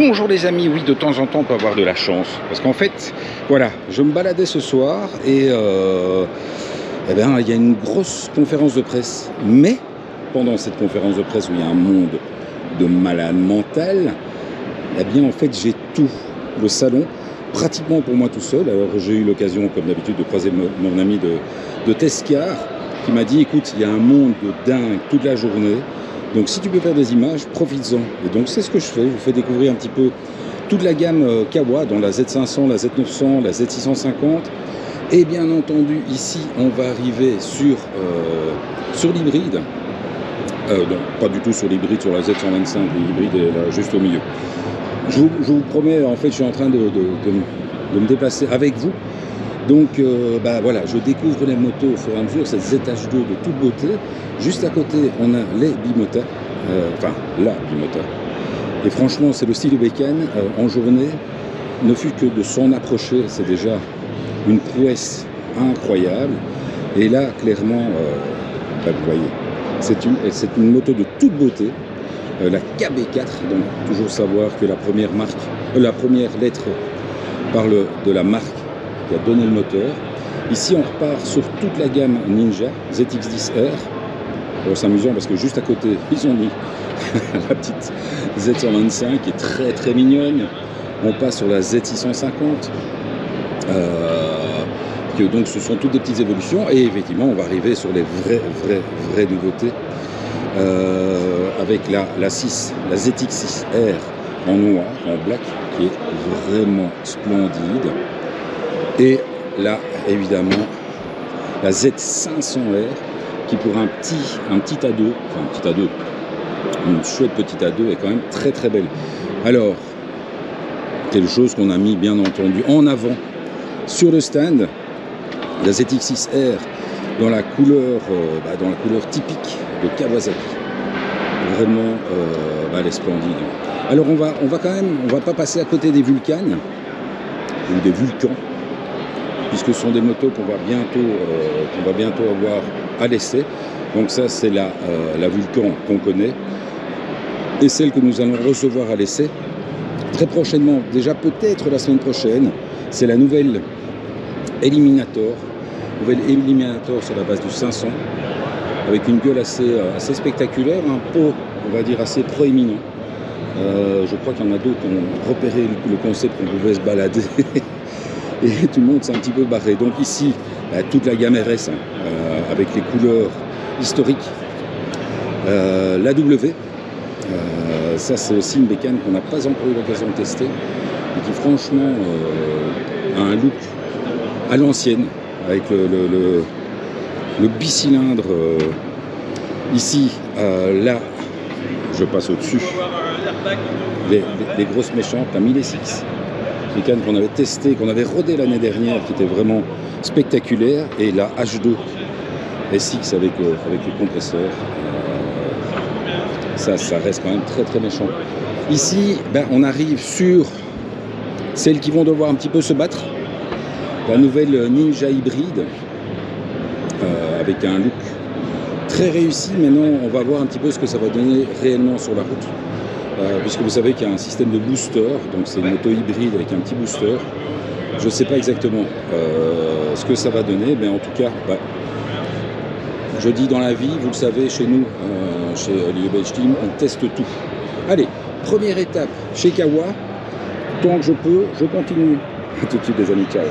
Bonjour les amis, oui, de temps en temps on peut avoir de la chance, parce qu'en fait, voilà, je me baladais ce soir et eh bien, il y a une grosse conférence de presse, mais pendant cette conférence de presse où il y a un monde de malades mental, eh bien en fait j'ai tout, le salon, pratiquement pour moi tout seul. Alors j'ai eu l'occasion, comme d'habitude, de croiser mon ami de Tescar, qui m'a dit, écoute, il y a un monde de dingue toute la journée. Donc si tu peux faire des images, profites-en. Et donc c'est ce que je fais. Je vous fais découvrir un petit peu toute la gamme Kawa, dont la Z500, la Z900, la Z650. Et bien entendu, ici, on va arriver sur l'hybride. Donc pas du tout sur l'hybride, sur la Z125, l'hybride est là, juste au milieu. Je vous promets, en fait, je suis en train de me déplacer avec vous. Donc voilà, je découvre les motos au fur et à mesure, cette ZH2 de toute beauté. Juste à côté, on a les bimotas, enfin la bimota. Et franchement, c'est le style Bécane. En journée, ne fut que de s'en approcher, c'est déjà une prouesse incroyable. Et là, clairement, vous voyez, c'est une moto de toute beauté. La KB4, donc toujours savoir que la première lettre parle de la marque qui a donné le moteur. Ici, on repart sur toute la gamme Ninja ZX10R. Alors, c'est amusant parce que juste à côté, ils ont mis la petite Z125 qui est très très mignonne. On passe sur la Z650. Donc, ce sont toutes des petites évolutions. Et effectivement, on va arriver sur les vraies nouveautés. Avec la ZX6R en noir, en black, qui est vraiment splendide. Et là, évidemment, la Z500R, qui pour un petit ado, enfin un petit ado, une chouette petite ado, est quand même très très belle. Alors, quelque chose qu'on a mis bien entendu en avant sur le stand, la ZX6R dans la couleur typique de Kawasaki. Vraiment, elle est splendide. Alors on va pas passer à côté des Vulcanes ou des Vulcans, puisque ce sont des motos qu'on va bientôt avoir à l'essai. Donc ça, c'est la Vulcan qu'on connaît, et celle que nous allons recevoir à l'essai très prochainement, déjà peut-être la semaine prochaine, c'est la nouvelle Eliminator sur la base du 500, avec une gueule assez spectaculaire, un pot, on va dire, assez proéminent. Je crois qu'il y en a d'autres qui ont repéré le concept qu'on pouvait se balader. Et tout le monde s'est un petit peu barré. Donc ici, toute la gamme RS, avec les couleurs historiques. La W, ça c'est aussi une bécane qu'on n'a pas encore eu l'occasion de tester, et qui franchement a un look à l'ancienne, avec le bicylindre ici, là, je passe au-dessus, les grosses méchantes, la 1006. Bécane qu'on avait testé, qu'on avait rodé l'année dernière, qui était vraiment spectaculaire, et la H2 SX avec le compresseur, ça reste quand même très très méchant. Ici, on arrive sur celles qui vont devoir un petit peu se battre, la nouvelle Ninja hybride, avec un look très réussi. Maintenant, on va voir un petit peu ce que ça va donner réellement sur la route. Puisque vous savez qu'il y a un système de booster, donc c'est une moto hybride avec un petit booster. Je ne sais pas exactement ce que ça va donner, mais en tout cas, je dis dans la vie, vous le savez, chez nous, chez Liebech Team, on teste tout. Allez, première étape chez Kawa, tant que je peux, je continue. A tout de suite les amis, ciao.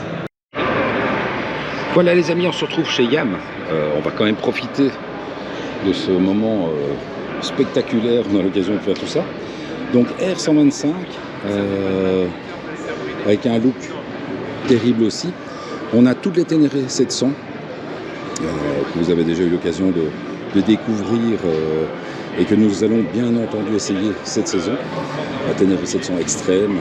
Voilà les amis, on se retrouve chez Yam. On va quand même profiter de ce moment spectaculaire, on a l'occasion de faire tout ça. Donc R125, avec un look terrible aussi. On a toutes les Ténéré 700, que vous avez déjà eu l'occasion de découvrir, et que nous allons bien entendu essayer cette saison. La Ténéré 700 extrême,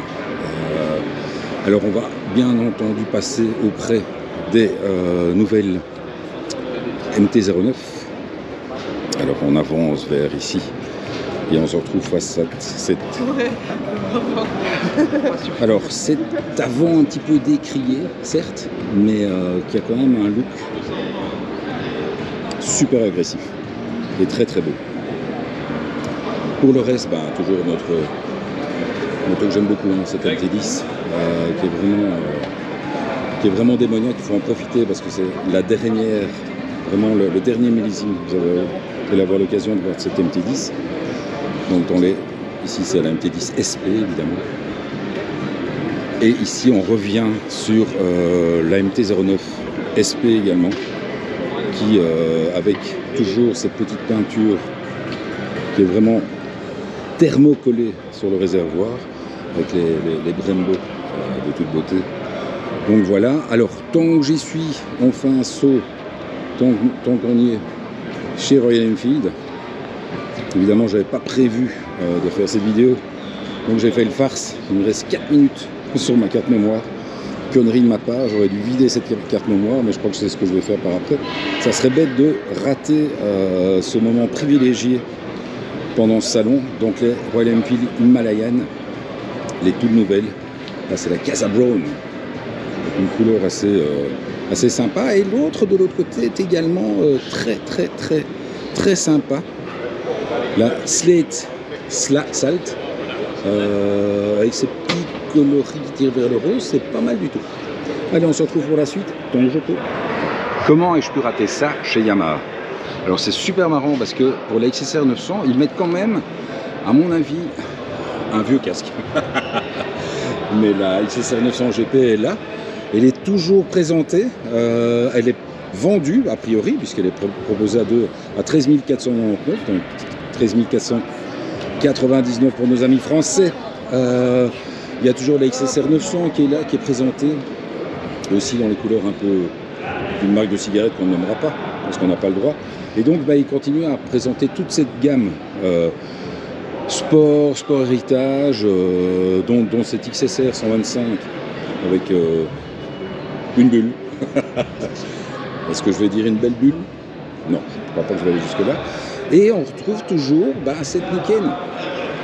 Alors on va bien entendu passer auprès des nouvelles MT-09. Alors on avance vers ici et on se retrouve face à cette... Alors cet avant un petit peu décrié, certes, mais qui a quand même un look super agressif et très très beau. Pour le reste, toujours notre moto que j'aime beaucoup, hein, cette MT-10, qui est vraiment démoniaque. Il faut en profiter parce que c'est la dernière, vraiment le dernier millésime. Vous allez avoir l'occasion de voir cette MT-10. Donc ici c'est la MT-10 SP évidemment. Et ici on revient sur la MT-09 SP également, qui avec toujours cette petite peinture qui est vraiment thermocollée sur le réservoir, avec les Brembo de toute beauté. Donc voilà, alors tant que j'y suis, on fait un saut, tant qu'on y est, chez Royal Enfield. Évidemment, j'avais pas prévu de faire cette vidéo, donc j'ai fait le farce. Il me reste 4 minutes sur ma carte mémoire. Connerie de ma part, j'aurais dû vider cette carte mémoire, mais je crois que c'est ce que je vais faire par après. Ça serait bête de rater ce moment privilégié pendant ce salon. Donc les Royal Enfield Himalayan, les toutes nouvelles. Là, c'est la Casa Brown, une couleur assez sympa. Et l'autre de l'autre côté est également très sympa. La Slate Salt, avec ces petits coloris qui tirent vers le rose, c'est pas mal du tout. Allez, on se retrouve pour la suite, tant que je peux. Comment ai-je pu rater ça chez Yamaha? Alors c'est super marrant parce que pour la XSR 900, ils mettent quand même, à mon avis, un vieux casque. Mais la XSR 900 GP est là, elle est toujours présentée, elle est vendue a priori, puisqu'elle est proposée à 13 499, donc 13 499 pour nos amis français. Il y a toujours la XSR 900 qui est là, qui est présentée, aussi dans les couleurs un peu d'une marque de cigarette qu'on ne nommera pas, parce qu'on n'a pas le droit. Et donc ils continuent à présenter toute cette gamme sport héritage, dont cette XSR 125 avec une bulle. Est-ce que je vais dire une belle bulle? Non, je ne crois pas que je vais aller jusque-là. Et on retrouve toujours cette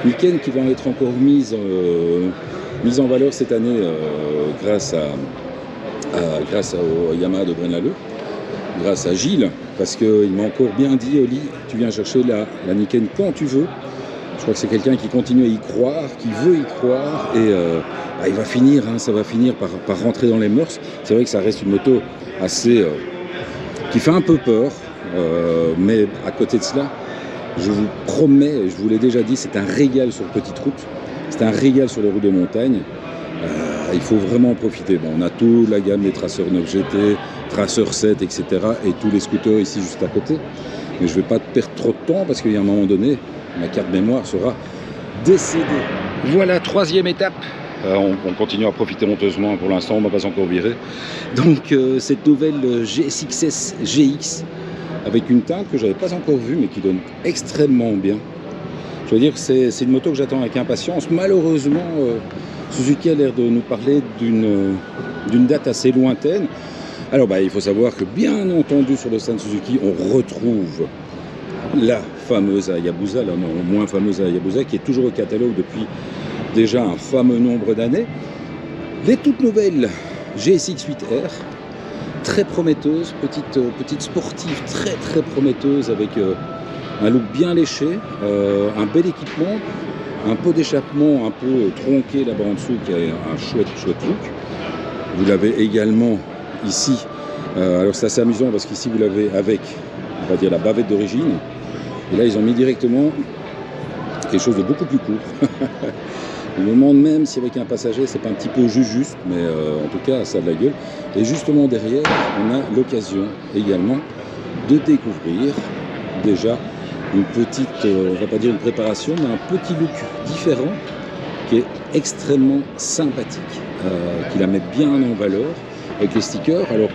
Niken qui va être encore mise en valeur cette année grâce au Yamaha de Braine-l'Alleud, grâce à Gilles, parce qu'il m'a encore bien dit, Oli, tu viens chercher la Niken quand tu veux. Je crois que c'est quelqu'un qui continue à y croire, qui veut y croire, et il va finir, ça va finir par rentrer dans les mœurs. C'est vrai que ça reste une moto assez qui fait un peu peur, mais à côté de cela, je vous promets, je vous l'ai déjà dit, c'est un régal sur petite route, c'est un régal sur les routes de montagne. Il faut vraiment en profiter. Bon, on a toute la gamme des Tracer 9 GT, Tracer 7, etc. et tous les scooters ici juste à côté. Mais je ne vais pas perdre trop de temps parce qu'il y a un moment donné, ma carte mémoire sera décédée. Voilà, troisième étape. On continue à profiter honteusement pour l'instant, on ne m'a pas encore viré. Donc cette nouvelle GSX-S GX avec une teinte que je n'avais pas encore vue mais qui donne extrêmement bien. Je veux dire que c'est une moto que j'attends avec impatience. Malheureusement, Suzuki a l'air de nous parler d'une date assez lointaine. Alors il faut savoir que bien entendu sur le stand Suzuki, on retrouve la fameuse Hayabusa, la moins fameuse Hayabusa, qui est toujours au catalogue depuis déjà un fameux nombre d'années. Les toutes nouvelles GSX-8R, très prometteuse, petite sportive très prometteuse avec un look bien léché, un bel équipement, un pot d'échappement un peu tronqué là-bas en dessous qui a un chouette look. Vous l'avez également ici, alors c'est assez amusant parce qu'ici vous l'avez avec, on va dire, la bavette d'origine, et là ils ont mis directement quelque chose de beaucoup plus court. Je me demande même si avec un passager c'est pas un petit peu juste, mais en tout cas ça a de la gueule. Et justement derrière, on a l'occasion également de découvrir déjà une petite, on va pas dire une préparation, mais un petit look différent qui est extrêmement sympathique, qui la met bien en valeur avec les stickers. Alors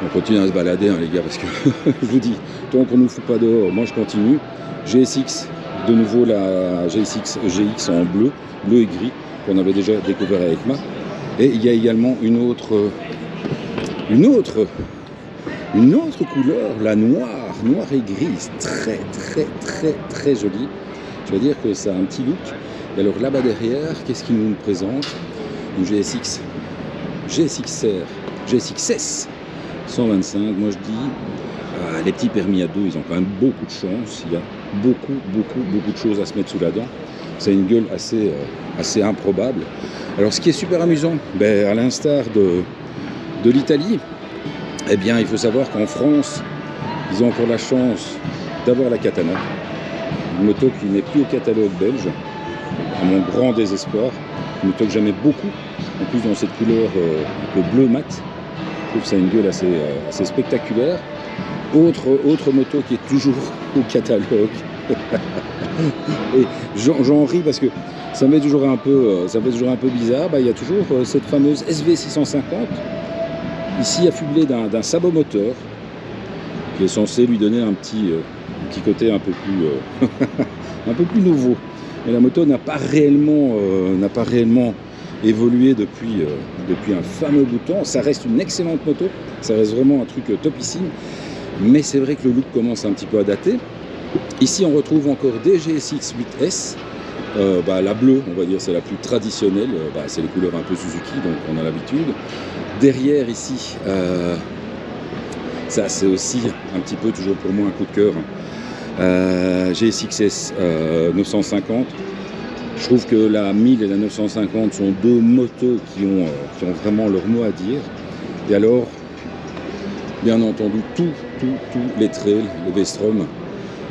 on continue à se balader les gars, parce que je vous dis, tant qu'on ne nous fout pas dehors, moi je continue. GSX, de nouveau la GSX GX en bleu et gris, qu'on avait déjà découvert avec moi. Et il y a également une autre couleur, la noire et grise, très jolie. Je veux dire que ça a un petit look. Et alors là-bas derrière, qu'est-ce qu'il nous présente? Une GSXR 125. Moi je dis, les petits permis à deux, ils ont quand même beaucoup de chance. Il y a beaucoup de choses à se mettre sous la dent. C'est une gueule assez improbable. Alors ce qui est super amusant, à l'instar de l'Italie, eh bien il faut savoir qu'en France, ils ont encore la chance d'avoir la Katana, une moto qui n'est plus au catalogue belge, à mon grand désespoir, une moto que j'aimais beaucoup, en plus dans cette couleur un peu bleu mat. Je trouve que ça a une gueule assez spectaculaire. Autre moto qui est toujours au catalogue. Et j'en ris parce que ça me fait toujours un peu bizarre. Il y a toujours cette fameuse SV650, ici affublée d'un sabot moteur, qui est censé lui donner un petit côté un peu plus nouveau. Mais la moto n'a pas réellement évolué depuis un fameux bout de temps. Ça reste une excellente moto, ça reste vraiment un truc topissime, mais c'est vrai que le look commence un petit peu à dater. Ici on retrouve encore des GSX 8S, la bleue on va dire c'est la plus traditionnelle, c'est les couleurs un peu Suzuki donc on a l'habitude. Derrière ici, ça c'est aussi un petit peu toujours pour moi un coup de cœur, GSX 950. Je trouve que la 1000 et la 950 sont deux motos qui ont vraiment leur mot à dire. Et alors, bien entendu, tous les trails, le V-Strom,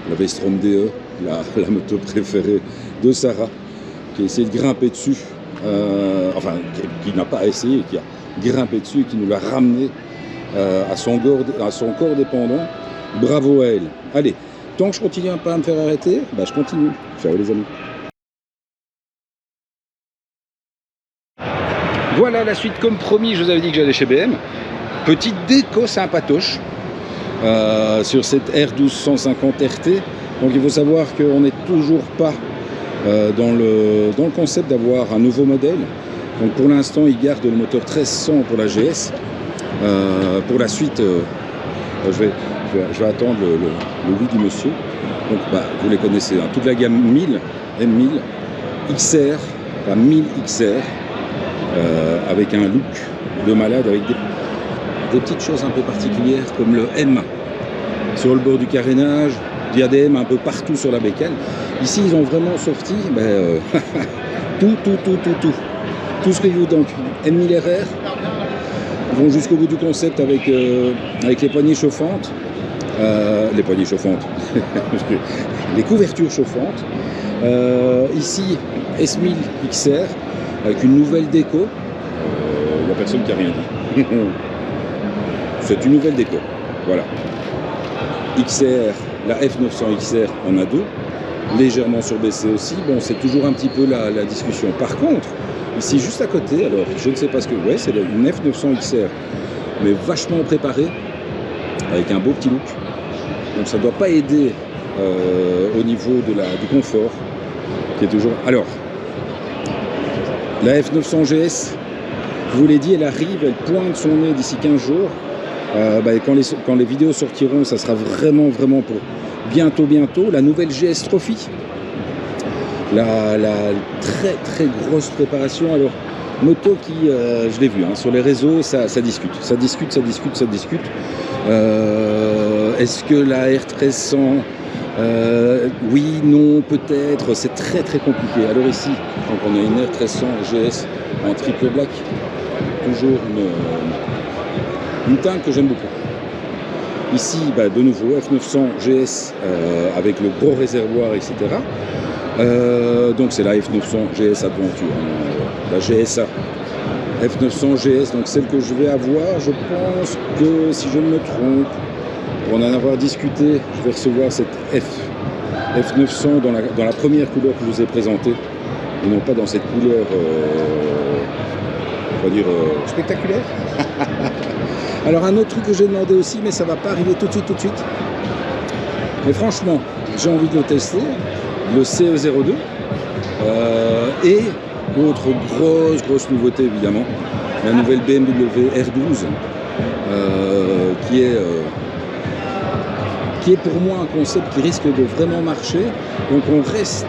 la V-Strom DE, la moto préférée de Sarah, qui a essayé de grimper dessus, qui n'a pas essayé, qui a grimpé dessus et qui nous l'a ramené à son corps dépendant. Bravo à elle. Allez, tant que je continue pas à me faire arrêter, je continue. Ciao les amis. Voilà la suite, comme promis, je vous avais dit que j'allais chez BM. Petite déco sympatoche sur cette R1250 RT. Donc il faut savoir qu'on n'est toujours pas dans le concept d'avoir un nouveau modèle. Donc pour l'instant, ils gardent le moteur 1300 pour la GS. Pour la suite, je vais attendre le oui du monsieur. Donc vous les connaissez, hein. Toute la gamme 1000, M1000, XR, la 1000 XR. Avec un look de malade, avec des petites choses un peu particulières comme le M sur le bord du carénage, diadème un peu partout sur la bécane. Ici ils ont vraiment sorti tout ce que vous donc M1000 RR. Ils vont jusqu'au bout du concept avec les poignées chauffantes, les couvertures chauffantes. Ici S1000 XR avec une nouvelle déco. Il n'y a personne qui a rien dit. C'est une nouvelle déco. Voilà. XR, la F900 XR en a deux, légèrement surbaissée aussi. Bon, c'est toujours un petit peu la discussion. Par contre, ici juste à côté, alors je ne sais pas ce que... Ouais, c'est une F900 XR, mais vachement préparée, avec un beau petit look. Donc ça ne doit pas aider au niveau du confort, qui est toujours... Alors, la F900 GS, je vous l'ai dit, elle arrive, elle pointe son nez d'ici 15 jours. Quand les vidéos sortiront, ça sera vraiment pour bientôt. La nouvelle GS Trophy. La très grosse préparation. Alors, moto qui, je l'ai vu, hein, sur les réseaux, ça discute. Ça discute. Est-ce que la R1300... oui, non, peut-être, c'est très compliqué. Alors ici, donc on a une R1300 GS en triple black, toujours une teinte que j'aime beaucoup. Ici, de nouveau, F900 GS avec le gros réservoir, etc. Donc c'est la F900 GS Adventure, la GSA. F900 GS, donc celle que je vais avoir, je pense que, si je ne me trompe, pour en avoir discuté, je vais recevoir cette F900 dans la première couleur que je vous ai présentée, et non pas dans cette couleur, on va dire, spectaculaire. Alors un autre truc que j'ai demandé aussi, mais ça ne va pas arriver tout de suite. Mais franchement, j'ai envie de le tester, le CE02, et Autre grosse nouveauté évidemment, la nouvelle BMW R12 qui est pour moi un concept qui risque de vraiment marcher. Donc on reste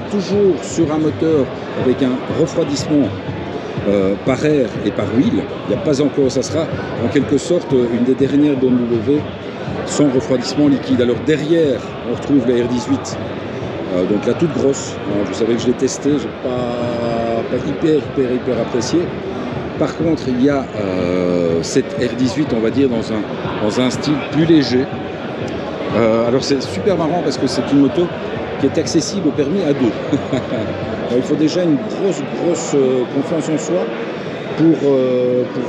toujours sur un moteur avec un refroidissement par air et par huile. Il n'y a pas encore, ça sera en quelque sorte une des dernières BMW sans refroidissement liquide. Alors derrière, on retrouve la R18, donc la toute grosse. Alors, vous savez que je l'ai testée, je n'ai pas hyper apprécié. Par contre, il y a cette R18, on va dire, dans un style plus léger. Alors c'est super marrant parce que c'est une moto qui est accessible au permis à deux. Il faut déjà une grosse confiance en soi pour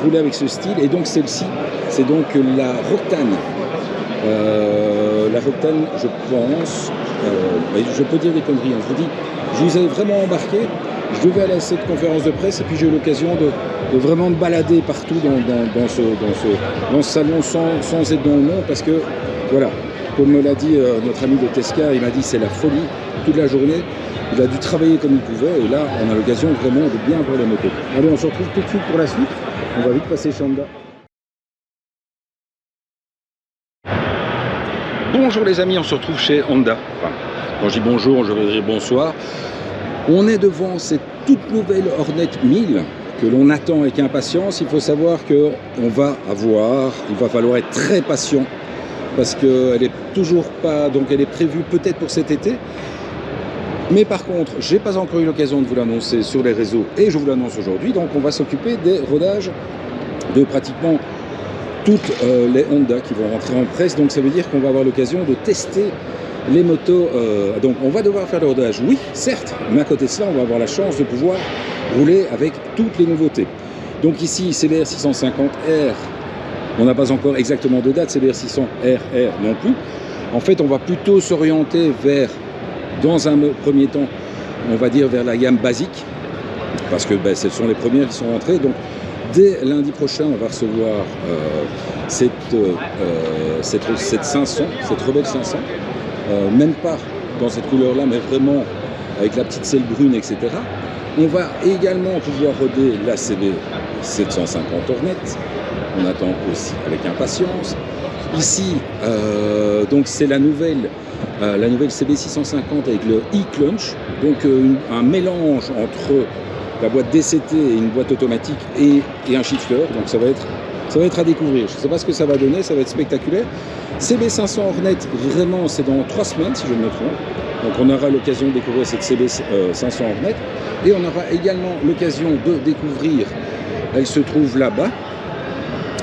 rouler avec ce style. Et donc celle-ci, c'est donc la Roctane. La Roctane, je pense, je peux dire des conneries, hein, je vous dis, je vous ai vraiment embarqué. Je devais aller à cette conférence de presse et puis j'ai eu l'occasion de vraiment me balader partout dans ce salon sans être dans le nom parce que, voilà, comme me l'a dit notre ami de Tesca, il m'a dit c'est la folie toute la journée. Il a dû travailler comme il pouvait et là, on a l'occasion vraiment de bien voir les motos. Allez, on se retrouve tout de suite pour la suite. On va vite passer chez Honda. Bonjour les amis, on se retrouve chez Honda. Enfin, quand je dis bonjour, je vais dire bonsoir. On est devant cette toute nouvelle Hornet 1000 que l'on attend avec impatience. Il faut savoir il va falloir être très patient parce qu'elle n'est toujours pas, donc elle est prévue peut-être pour cet été. Mais par contre, j'ai pas encore eu l'occasion de vous l'annoncer sur les réseaux et je vous l'annonce aujourd'hui. Donc on va s'occuper des rodages de pratiquement toutes les Honda qui vont rentrer en presse. Donc ça veut dire qu'on va avoir l'occasion de tester les motos. Donc on va devoir faire le rodage, oui, certes, mais à côté de cela, on va avoir la chance de pouvoir rouler avec toutes les nouveautés. Donc ici, c'est les R650R. On n'a pas encore exactement de date, c'est les R600RR non plus. En fait, on va plutôt s'orienter vers, dans un premier temps, on va dire vers la gamme basique, parce que ce sont les premières qui sont rentrées. Donc dès lundi prochain, on va recevoir cette 500, cette Rebelle 500. Même pas dans cette couleur-là, mais vraiment avec la petite selle brune, etc. On va également pouvoir roder la CB 750 Hornet. On attend aussi avec impatience. Ici, donc c'est la nouvelle CB 650 avec le e-clutch, donc un mélange entre la boîte DCT et une boîte automatique et un shifter. Donc ça va être à découvrir. Je ne sais pas ce que ça va donner, ça va être spectaculaire. CB 500 Hornet, vraiment, c'est dans 3 semaines, si je ne me trompe. Donc on aura l'occasion de découvrir cette CB 500 Hornet. Et on aura également l'occasion de découvrir, elle se trouve là-bas.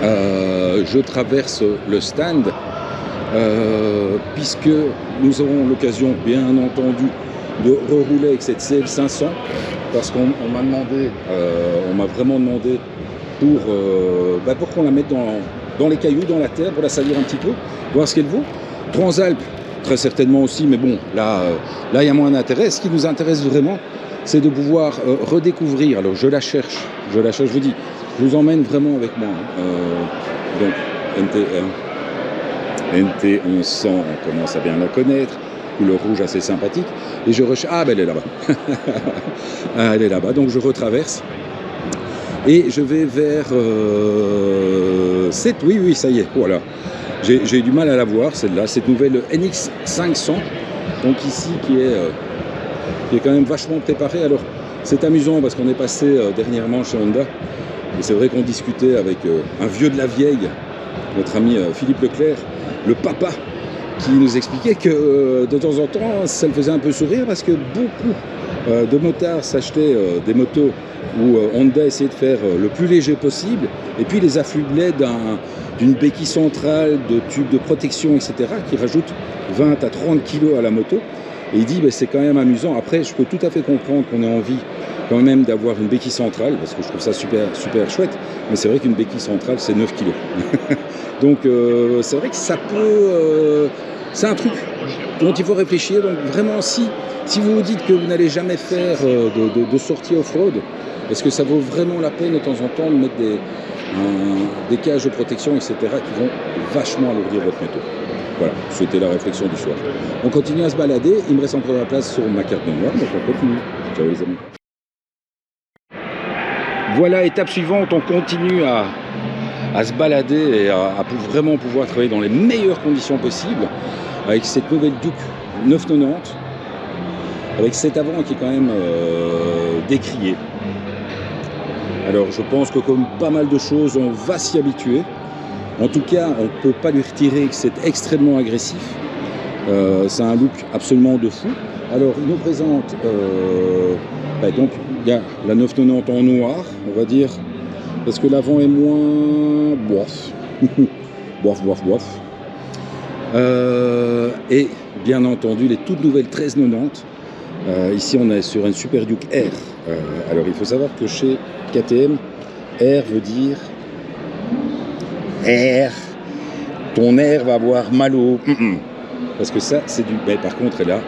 Je traverse le stand, puisque nous aurons l'occasion, bien entendu, de rerouler avec cette CL 500. Parce qu'on m'a demandé, on m'a vraiment demandé pour qu'on la mette dans les cailloux, dans la terre, pour la salir un petit peu, voir ce qu'elle vaut. Transalp, très certainement aussi, mais bon, là il y a moins d'intérêt. Ce qui nous intéresse vraiment, c'est de pouvoir redécouvrir. Alors je la cherche, je vous dis, je vous emmène vraiment avec moi. Donc NT 1100, on commence à bien la connaître, couleur rouge assez sympathique. Et je recherche, elle est là-bas. Elle est là-bas, donc je retraverse. Et je vais vers cette, oui, ça y est, voilà. J'ai eu du mal à la voir, celle-là, cette nouvelle NX 500, donc ici, qui est quand même vachement préparée. Alors, c'est amusant parce qu'on est passé dernièrement chez Honda, et c'est vrai qu'on discutait avec un vieux de la vieille, notre ami Philippe Leclerc, le papa, qui nous expliquait que de temps en temps, ça le faisait un peu sourire parce que beaucoup de motards s'achetaient des motos où Honda essayait de faire le plus léger possible et puis les affublait d'une béquille centrale, de tubes de protection, etc. qui rajoutent 20 à 30 kg à la moto. Et il dit, c'est quand même amusant. Après, je peux tout à fait comprendre qu'on ait envie quand même d'avoir une béquille centrale, parce que je trouve ça super chouette, mais c'est vrai qu'une béquille centrale, c'est 9 kg. Donc, c'est vrai que ça peut... c'est un truc dont il faut réfléchir. Donc, vraiment, si vous vous dites que vous n'allez jamais faire de sortie off-road, est-ce que ça vaut vraiment la peine de temps en temps de mettre des cages de protection, etc., qui vont vachement alourdir votre moto? Voilà, c'était la réflexion du soir. On continue à se balader. Il me reste encore de la place sur ma carte mémoire, donc on continue. Ciao les amis. Voilà, étape suivante, on continue à se balader et à vraiment pouvoir travailler dans les meilleures conditions possibles avec cette nouvelle Duke 990, avec cet avant qui est quand même décrié. Alors je pense que comme pas mal de choses, on va s'y habituer. En tout cas, on ne peut pas lui retirer que c'est extrêmement agressif. C'est un look absolument de fou. Alors il nous présente, donc il y a la 990 en noir, on va dire, parce que l'avant est moins bof. bof. Et bien entendu les toutes nouvelles 1390. Ici on est sur une Super Duke R. Alors il faut savoir que chez KTM, R veut dire R, ton air va avoir mal au... Parce que ça c'est du... Mais par contre elle a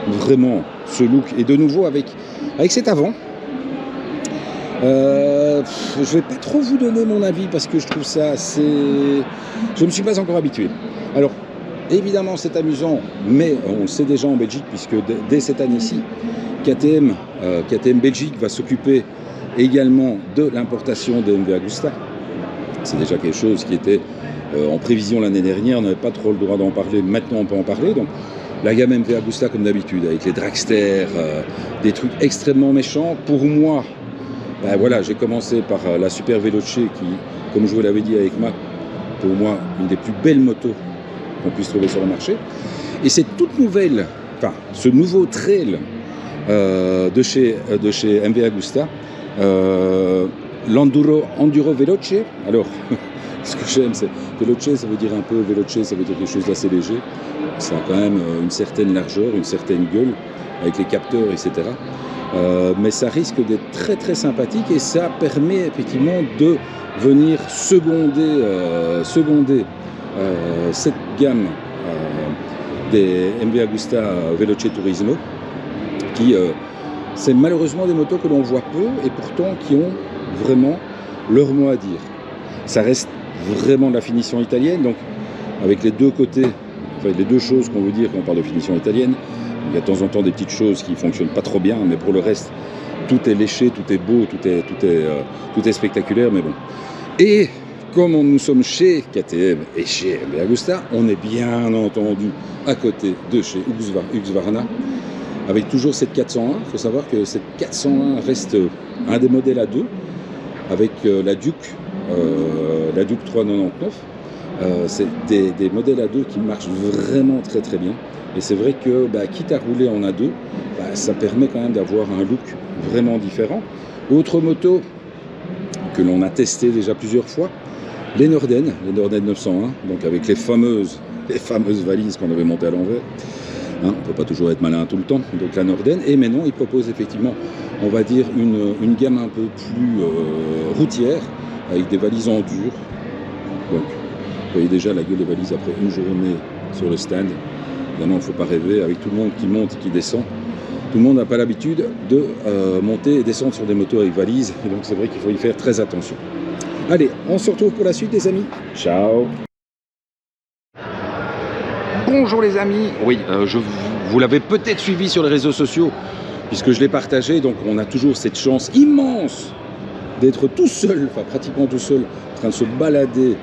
vraiment ce look. Et de nouveau avec cet avant. Je vais pas trop vous donner mon avis parce que je trouve ça assez... Je ne me suis pas encore habitué. Alors évidemment c'est amusant, mais on le sait déjà en Belgique puisque dès cette année-ci, KTM Belgique va s'occuper également de l'importation de MV Agusta. C'est déjà quelque chose qui était en prévision l'année dernière, on n'avait pas trop le droit d'en parler, maintenant on peut en parler. Donc la gamme MV Agusta comme d'habitude, avec les dragsters, des trucs extrêmement méchants. Pour moi, ben voilà, j'ai commencé par la Super Veloce qui, comme je vous l'avais dit avec Mac, pour moi une des plus belles motos qu'on puisse trouver sur le marché. Et cette toute nouvelle, enfin ce nouveau trail de chez MV Agusta, l'Enduro Veloce. Alors, ce que j'aime, c'est Veloce, ça veut dire un peu Veloce, ça veut dire quelque chose d'assez léger. Ça a quand même une certaine largeur, une certaine gueule, avec les capteurs, etc. Mais ça risque d'être très très sympathique et ça permet effectivement de venir seconder cette gamme des MV Agusta Veloce Turismo qui c'est malheureusement des motos que l'on voit peu et pourtant qui ont vraiment leur mot à dire. Ça reste vraiment de la finition italienne, donc avec les deux côtés, enfin les deux choses qu'on veut dire quand on parle de finition italienne. Il y a de temps en temps des petites choses qui ne fonctionnent pas trop bien, mais pour le reste, tout est léché, tout est beau, tout est spectaculaire, mais bon. Et comme nous sommes chez KTM et chez MV Agusta, on est bien entendu à côté de chez Husqvarna, avec toujours cette 401. Il faut savoir que cette 401 reste un des modèles à deux, avec la Duke 399. C'est des modèles à deux qui marchent vraiment très très bien. Et c'est vrai que, quitte à rouler en A2, ça permet quand même d'avoir un look vraiment différent. Autre moto que l'on a testé déjà plusieurs fois, les Norden 901, donc avec les fameuses valises qu'on avait montées à l'envers. On ne peut pas toujours être malin tout le temps, donc la Norden. Et maintenant, il propose effectivement, on va dire, une gamme un peu plus routière, avec des valises en dur. Donc, vous voyez déjà la gueule des valises après une journée sur le stand. Évidemment, il ne faut pas rêver avec tout le monde qui monte et qui descend. Tout le monde n'a pas l'habitude de monter et descendre sur des motos avec valises. Et donc, c'est vrai qu'il faut y faire très attention. Allez, on se retrouve pour la suite, les amis. Ciao. Bonjour les amis. Oui, vous l'avez peut-être suivi sur les réseaux sociaux, puisque je l'ai partagé. Donc, on a toujours cette chance immense d'être tout seul, enfin pratiquement tout seul, en train de se balader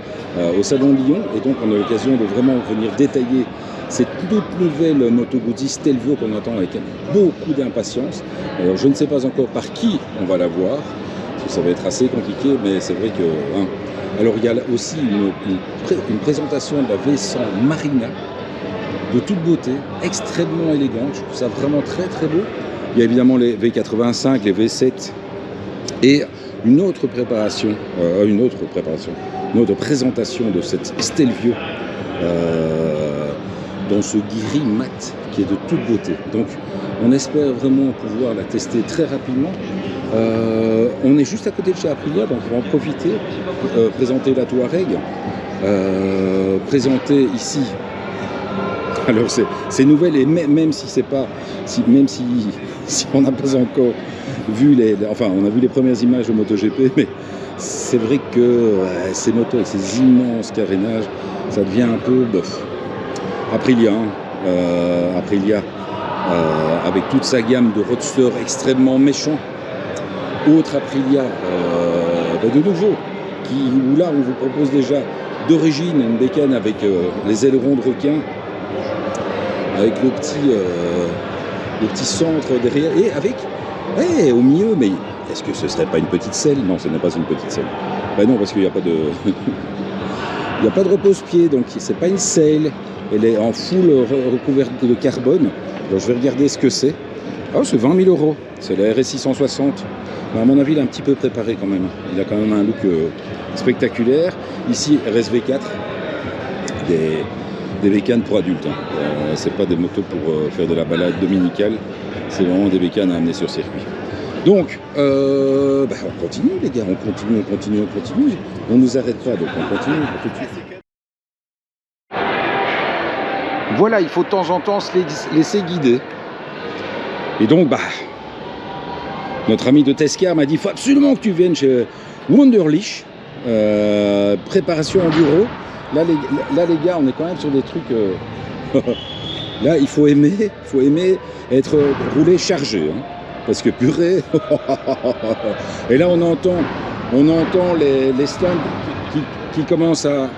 au Salon Lyon. Et donc, on a l'occasion de vraiment venir détailler cette toute nouvelle Moto Guzzi Stelvio qu'on attend avec beaucoup d'impatience. Alors je ne sais pas encore par qui on va la voir, parce que ça va être assez compliqué, mais c'est vrai que... Alors il y a aussi une présentation de la V100 Marina, de toute beauté, extrêmement élégante, je trouve ça vraiment très très beau. Il y a évidemment les V85, les V7, et une autre présentation de cette Stelvio, dans ce gris mat qui est de toute beauté. Donc on espère vraiment pouvoir la tester très rapidement. On est juste à côté de chez Aprilia, donc on va en profiter, présenter la Touareg, présenter ici. Alors c'est nouvelle, et même si c'est pas, si on n'a pas encore vu on a vu les premières images de MotoGP, mais c'est vrai que ces motos avec ces immenses carénages, ça devient un peu bof. Aprilia, avec toute sa gamme de roadsters extrêmement méchants, autre Aprilia, de nouveau, où là on vous propose déjà d'origine une bécane avec les ailerons de requin, avec le petit centre derrière, et avec, au milieu, mais est-ce que ce serait pas une petite selle? Non, ce n'est pas une petite selle. Ben non, parce qu'il n'y a pas de... il n'y a pas de repose-pied, donc c'est pas une selle. Elle est en full recouverte de carbone. Alors je vais regarder ce que c'est. Oh, c'est 20 000 €. C'est la RS 660. Mais à mon avis, il est un petit peu préparé quand même. Il a quand même un look spectaculaire. Ici, RSV4. Des bécanes pour adultes. C'est pas des motos pour faire de la balade dominicale. C'est vraiment des bécanes à amener sur circuit. Donc, on continue les gars. On continue. On ne nous arrête pas, donc on continue tout de suite. Voilà, il faut de temps en temps se laisser guider. Et donc, notre ami de Tescar m'a dit, il faut absolument que tu viennes chez Wunderlich, préparation enduro. Là, les gars, on est quand même sur des trucs... là, il faut aimer être roulé chargé. Hein, parce que purée... Et là, on entend les stands qui commencent à...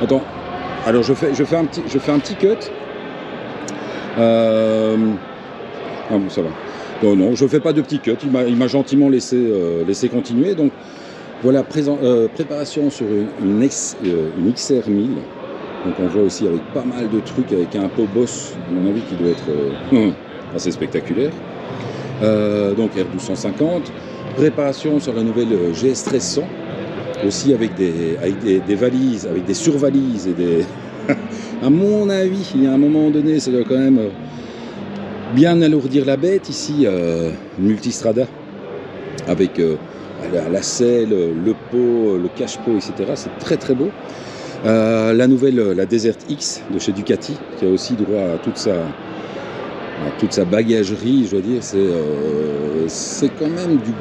Attends. Alors je fais un petit cut. Ah bon, ça va. Non, je fais pas de petit cut. Il m'a gentiment laissé continuer. Donc voilà, préparation sur une XR 1000. Donc on voit aussi avec pas mal de trucs, avec un pot boss, à mon avis, qui doit être assez spectaculaire. Donc R1250. Préparation sur la nouvelle GS 1300. Aussi avec des valises, avec des survalises et des... à mon avis, il y a un moment donné, ça doit quand même bien alourdir la bête. Ici, multistrada, avec la selle, le pot, le cache-pot, etc. C'est très très beau. La nouvelle, la Desert X de chez Ducati, qui a aussi droit à toute sa bagagerie, je dois dire. C'est quand même du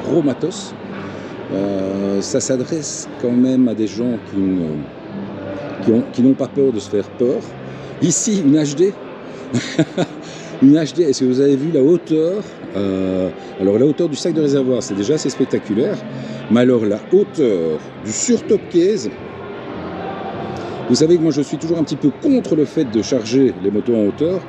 gros matos. Ça s'adresse quand même à des gens qui n'ont pas peur de se faire peur. Ici, une HD. Une HD, est-ce que vous avez vu la hauteur? Alors la hauteur du sac de réservoir, c'est déjà assez spectaculaire. Mais alors la hauteur du sur-top case, vous savez que moi je suis toujours un petit peu contre le fait de charger les motos en hauteur.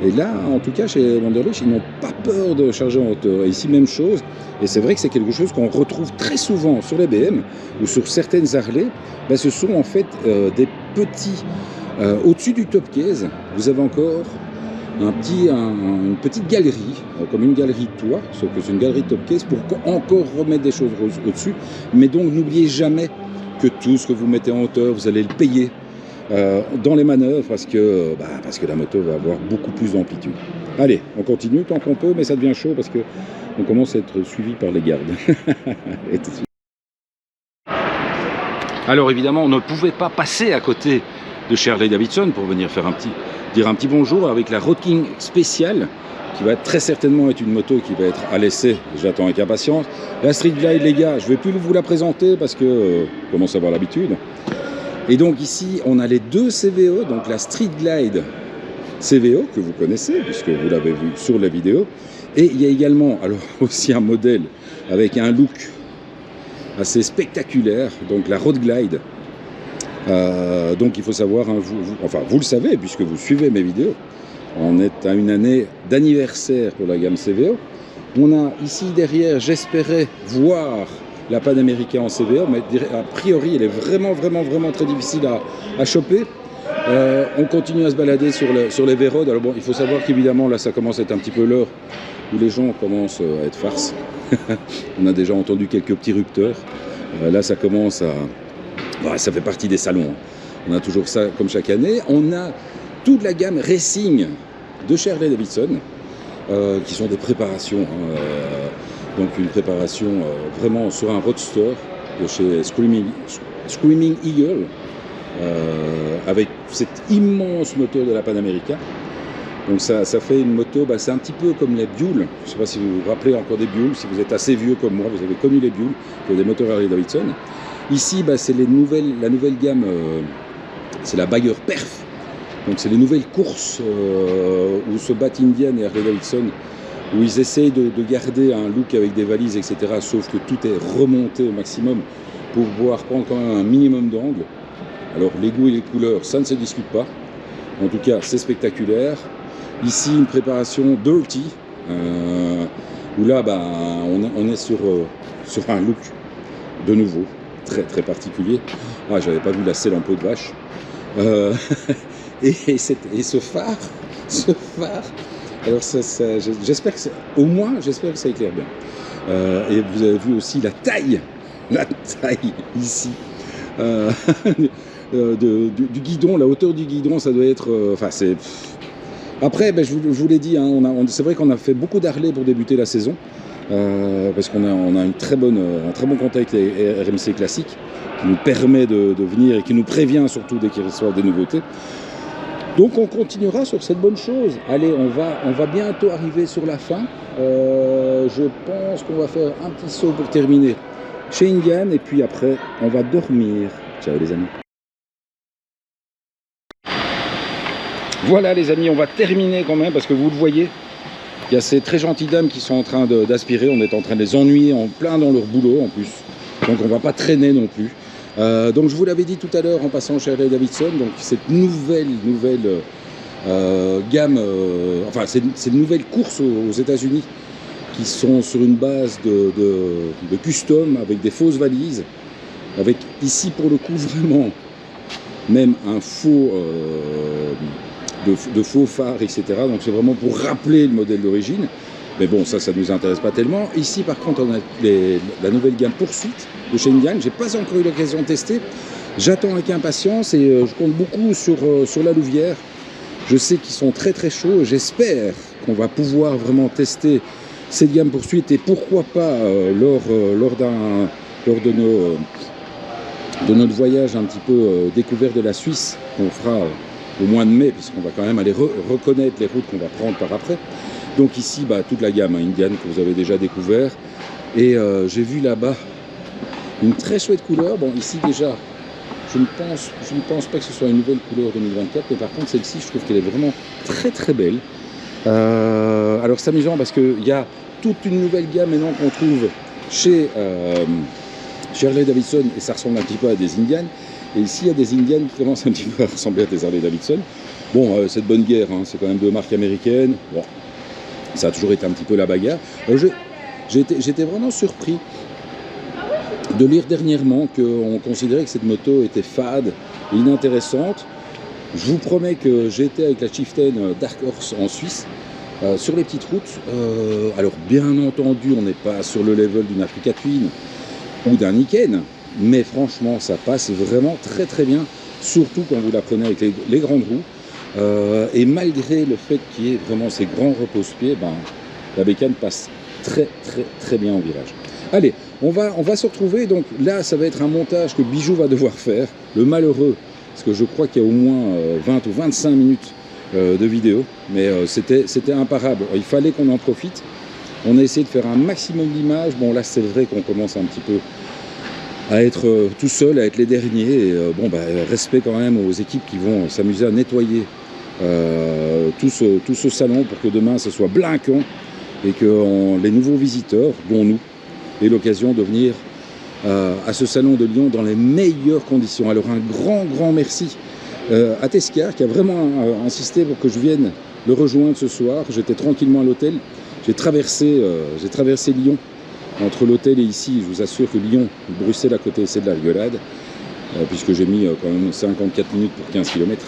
Et là, en tout cas, chez Wunderlich, ils n'ont pas peur de charger en hauteur. Et ici, même chose. Et c'est vrai que c'est quelque chose qu'on retrouve très souvent sur les BM ou sur certaines Harley. Ce sont en fait des petits... au-dessus du top case, vous avez encore une petite galerie, comme une galerie de toit, sauf que c'est une galerie de top case pour encore remettre des choses au-dessus. Mais donc, n'oubliez jamais que tout ce que vous mettez en hauteur, vous allez le payer dans les manœuvres parce que la moto va avoir beaucoup plus d'amplitude. Allez, on continue tant qu'on peut, mais ça devient chaud parce que on commence à être suivi par les gardes. Et tout de suite. Alors évidemment, on ne pouvait pas passer à côté de chez Harley-Davidson pour venir dire un petit bonjour avec la Road King spéciale, qui va très certainement être une moto qui va être à l'essai. J'attends avec impatience. La Street Glide, les gars, je ne vais plus vous la présenter parce que je commence à avoir l'habitude. Et donc ici, on a les deux CVO, donc la Street Glide CVO, que vous connaissez, puisque vous l'avez vu sur la vidéo. Et il y a également alors, aussi un modèle avec un look assez spectaculaire, donc la Road Glide. Donc il faut savoir, hein, vous le savez, puisque vous suivez mes vidéos, on est à une année d'anniversaire pour la gamme CVO. On a ici derrière, j'espérais voir la Panamérica en CVO, mais a priori, elle est vraiment très difficile à choper. On continue à se balader sur les V-Road. Alors bon, il faut savoir qu'évidemment, là, ça commence à être un petit peu l'heure où les gens commencent à être farces. On a déjà entendu quelques petits rupteurs. Là, ça commence à... ça fait partie des salons. On a toujours ça comme chaque année. On a toute la gamme Racing de chez Harley-Davidson, qui sont des préparations. Donc une préparation vraiment sur un roadster de chez Screaming Eagle, avec cet immense moteur de la Panamérica. Donc ça fait une moto, c'est un petit peu comme les Buell. Je ne sais pas si vous vous rappelez encore des Buell, si vous êtes assez vieux comme moi, vous avez connu les Buell, qui ont des moteurs Harley-Davidson. Ici, c'est la nouvelle gamme, c'est la Bayer Perf. Donc c'est les nouvelles courses où se battent Indian et Harley-Davidson où ils essayent de garder un look avec des valises, etc. Sauf que tout est remonté au maximum pour pouvoir prendre quand même un minimum d'angle. Alors les goûts et les couleurs, ça ne se discute pas. En tout cas, c'est spectaculaire. Ici, une préparation dirty, où là, bah, on est sur un look de nouveau, très très particulier. Ah, j'avais pas vu la selle en peau de vache. Et ce phare, alors j'espère que au moins, j'espère que ça éclaire bien. Et vous avez vu aussi la taille ici. Du guidon, la hauteur du guidon, ça doit être... Enfin, c'est... Après, ben, je vous l'ai dit, hein, c'est vrai qu'on a fait beaucoup d'Harley pour débuter la saison, parce qu'on a un très bon contact avec RMC Classique, qui nous permet de venir et qui nous prévient surtout dès qu'il reçoit des nouveautés. Donc on continuera sur cette bonne chose. Allez, on va bientôt arriver sur la fin. Je pense qu'on va faire un petit saut pour terminer chez Indian, et puis après, on va dormir. Ciao les amis. Voilà les amis, on va terminer quand même, parce que vous le voyez, il y a ces très gentilles dames qui sont en train d'aspirer, on est en train de les ennuyer en plein dans leur boulot en plus, donc on va pas traîner non plus. Donc je vous l'avais dit tout à l'heure en passant chez Harley Davidson, donc cette nouvelle gamme, enfin c'est une nouvelle course aux États-Unis qui sont sur une base de custom avec des fausses valises, avec ici pour le coup vraiment même un faux de faux phares, etc. Donc c'est vraiment pour rappeler le modèle d'origine. Mais bon, ça ne nous intéresse pas tellement. Ici, par contre, on a la nouvelle gamme Poursuite de chez Indian. Je n'ai pas encore eu l'occasion de tester. J'attends avec impatience et je compte beaucoup sur la Louvière. Je sais qu'ils sont très très chauds. J'espère qu'on va pouvoir vraiment tester cette gamme Poursuite et pourquoi pas lors de notre voyage un petit peu découvert de la Suisse qu'on fera au mois de mai, puisqu'on va quand même aller reconnaître les routes qu'on va prendre par après. Donc ici, bah, toute la gamme Indian que vous avez déjà découvert. Et j'ai vu là-bas une très chouette couleur. Bon, ici déjà, je ne pense pas que ce soit une nouvelle couleur 2024, mais par contre celle-ci, je trouve qu'elle est vraiment très très belle. Alors c'est amusant parce qu'il y a toute une nouvelle gamme maintenant qu'on trouve chez Harley Davidson, et ça ressemble un petit peu à des Indian. Et ici, il y a des Indian qui commencent un petit peu à ressembler à des Harley Davidson. Bon, c'est de bonne guerre, hein, c'est quand même deux marques américaines. Bon, ça a toujours été un petit peu la bagarre. J'étais vraiment surpris de lire dernièrement qu'on considérait que cette moto était fade et inintéressante. Je vous promets que j'étais avec la Chieftain Dark Horse en Suisse, sur les petites routes. Alors, bien entendu, on n'est pas sur le level d'une Africa Twin ou d'un Niken, mais franchement ça passe vraiment très très bien, surtout quand vous la prenez avec les grandes roues, et malgré le fait qu'il y ait vraiment ces grands repose-pieds, ben, la bécane passe très très très bien en virage. Allez, on va se retrouver, donc là ça va être un montage que Bijou va devoir faire, le malheureux, parce que je crois qu'il y a au moins 20 ou 25 minutes de vidéo, mais c'était imparable, il fallait qu'on en profite. On a essayé de faire un maximum d'images. Bon, là, c'est vrai qu'on commence un petit peu à être tout seul, à être les derniers. Et bon, bah, respect quand même aux équipes qui vont s'amuser à nettoyer tout ce salon pour que demain, ce soit blinquant et que les nouveaux visiteurs, dont nous, aient l'occasion de venir à ce salon de Lyon dans les meilleures conditions. Alors, un grand merci à Tescar qui a vraiment insisté pour que je vienne le rejoindre ce soir. J'étais tranquillement à l'hôtel. J'ai traversé Lyon, entre l'hôtel et ici. Je vous assure que Lyon, Bruxelles à côté, c'est de la rigolade, puisque j'ai mis quand même 54 minutes pour 15 km.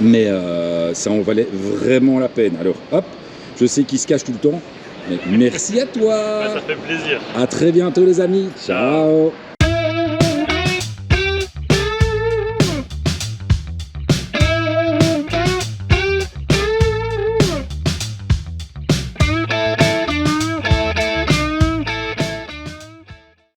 Mais ça en valait vraiment la peine. Alors hop, je sais qu'il se cache tout le temps, mais merci à toi. Ça fait plaisir. À très bientôt les amis. Ciao.